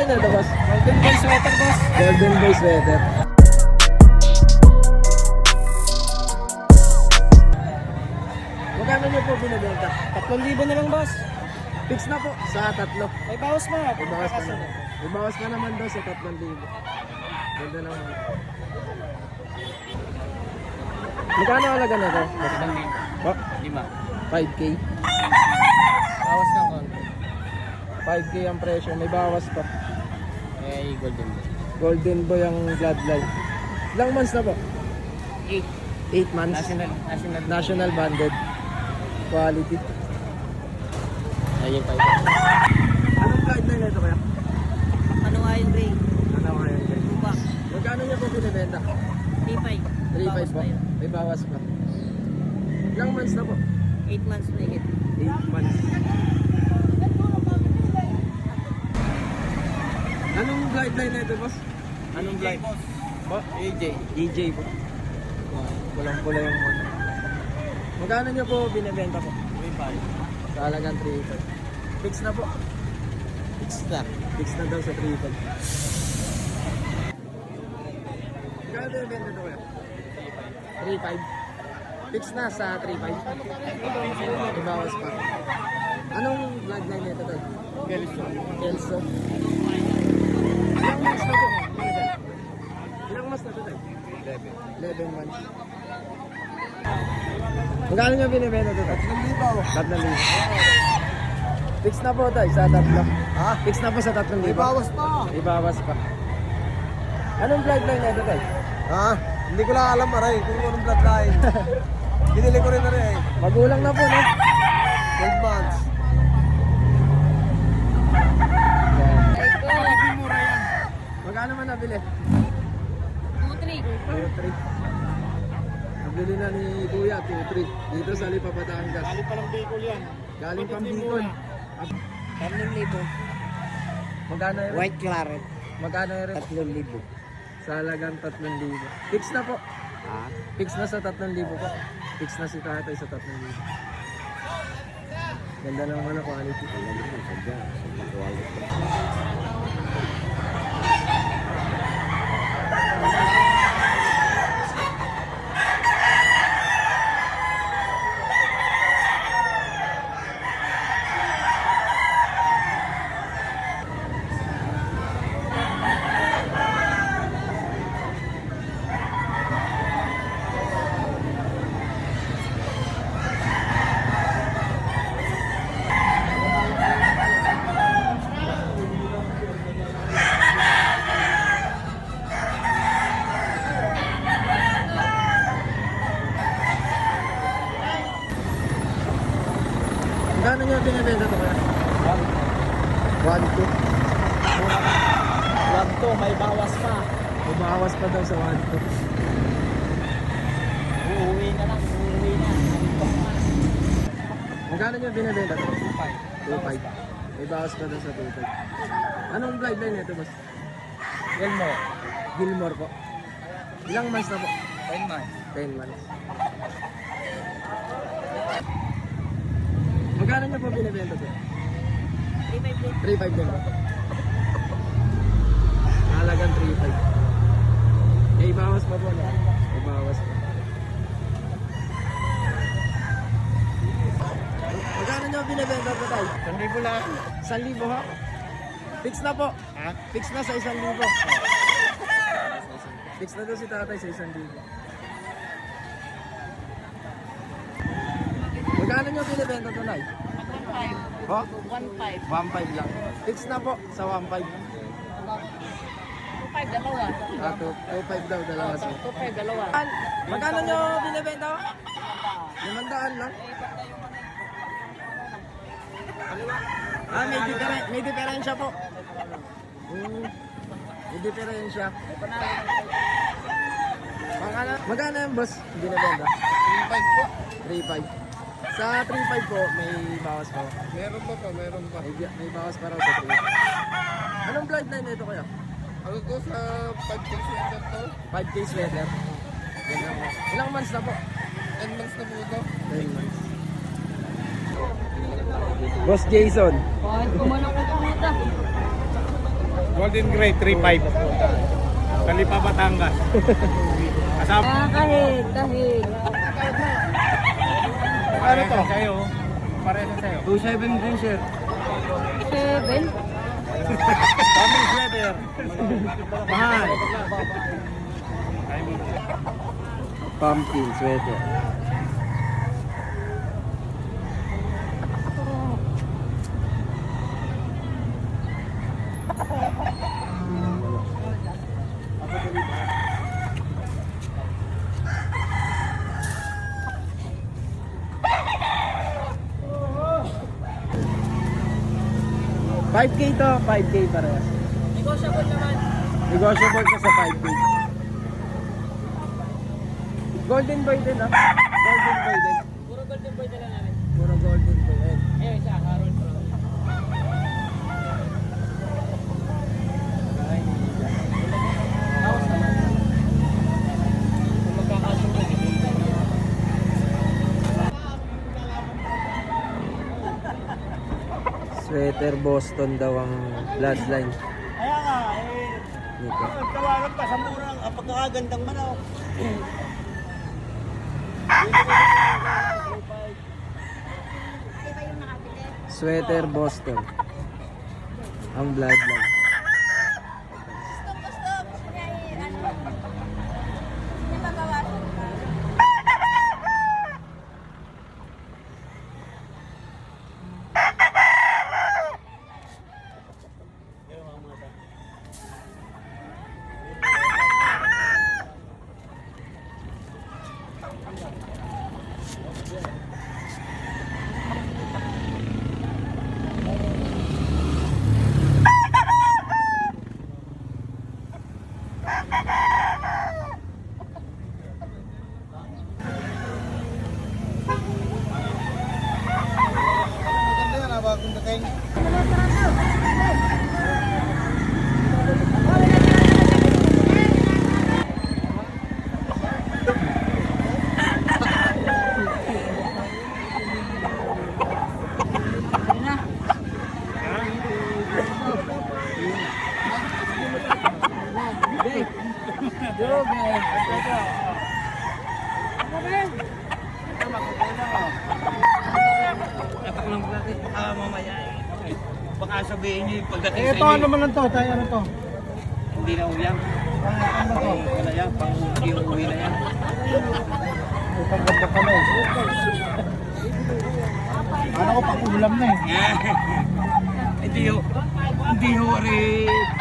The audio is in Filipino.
bloodline na ito, boss? Golden Boy sweater, boss. Golden Boy sweater. Magkano nyo po binibenta? 3,000 na lang, boss. Fix na po sa tatlo. May bawas pa. May bawas pa naman. May bawas pa naman daw sa 3,000. Ganda naman. Magkano halaga na ito? Oh, 5K. Bawas ng konti. 5K ang presyo. May bawas pa. Eh, Golden Boy. Golden Boy ang bloodline. Ilang months na po? 8. 8 months. National banded. Quality. Ayun pa. Anong bloodline na ito kaya? Ano nga yung gray? Ano kaya yun? Lubak. Magkano niya po binibenta? 3.5. 3.5 po. May bawas pa. Ilang months na po? 8 months na higit. 8 months. Anong bloodline na ito, boss? Anong blind? Po? AJ. EJ po. Walang pula yung mga. Magkano niyo po binibenta po? 3.5. Sa halagang 3.5. Fix na po. Fix na. Fix na daw sa 3.5. Magkano binibenta ito kaya? 3.5. Fix na sa 3.5. May bawas pa. Anong bloodline nito tayo? Kelso. Ilang months na po? Ilang months na ito tayo? 11 months. Magkano nyo binibenta ito tayo? 3,000. Fix na po tayo sa 3. Ha? Fix na po sa 3,000. Bawas pa. May bawas pa. Anong bloodline na ito tayo? Ha? Hindi ko lang alam, Aray, kung anong bloodline. Binili ko rin na rin. Magulang na po, no? 12 months. Magkano man nabili? 2.3. 2-3. Nabili na ni Kuya, 2-3. Dito sa Lipa, Batangas. Galing pa ng Bicol yan. Galing pang Bicol. 3,000. Magkano yun? White claret. Magkano yun? 3,000. Sa halagang 3,000. Fix na po. Ha? Fix na sa 3,000 po. Fix na si tatay sa 3,000. Ganda naman ang quality. Magkano nyo binibenta ito kaya? 1-2. 1 may bawas pa. May bawas pa daw sa 1-2. Uuwi na lang, uuwi na. Magkano nyo binibenta ito? 2.5. 2.5. May bawas pa daw sa 2.5. Anong bloodline nito, boss? Elmo. Gilmore po. Ilang months na po? 10 months. 10 months. Magkano nyo po binibenta ito? 3,500. 3.5 din po. Halagang 3.5. May bawas pa po, no? May bawas pa. Magkano nyo binibenta ito tayo? 1,000 lang. 1,000 ha? Fix na po. Ha? Fix na sa 1,000. Fix na daw si tatay sa 1,000. Magkano nyo binibenta ito, Nay? 1.5. Ho? 1.5. 1.5 lang. Fix na po sa 1.5. 2.5 dalawa. 2.5 daw, dalawa sa. 2.5 dalawa. Magkano nyo binibenta? 500 lang. May diferensya po. May diferensya. Magkano yung boss binibenta? 3.5 po. 3.5. Sa 3.5 po, may bawas pa. Meron pa pa, meron pa. May bawas pa raw sa 3. Anong bloodline nito kaya? Ano to sa 5 days sweater to? 5K sweater. Ganyan po. Ilang months na po? 10 months na po ito. 10 months. Boss Jason. Bakit kumano ko pumunta? Golden Gray, 3.5. Kalipa Batangas. Kasama. Kahit. Ano to? Sa'yo. Pareha sa'yo. 2.7 din, sir. 7. Family sweater. Mahal. Pumpkin sweater. $5K to, 5K parehas. Negotiable naman. Negotiable ka sa 5K. Golden boy din ah. Golden boy din. Puro golden boy na lang namin. Puro golden boy. Ayun. Eh, siya, Carol Pro. Tapos naman. Kung magkakasunod, Sweater Boston daw ang bloodline. Kaya nga, Dito. tawagan pa sa murang pagkakagandang manaw. Sweater Boston. Ang bloodline. Maganda yan, bagong dating. Mamaya baka sabihin nyo yung pagdating Eh, ito sa inyo, ano man lang to? Tayo ano to? hindi na uyang. Ano to? Wala yan, pang hindi uwi na yan. Utang ganda pala eh. Ano ko pang ulam na eh. Hindi ho rin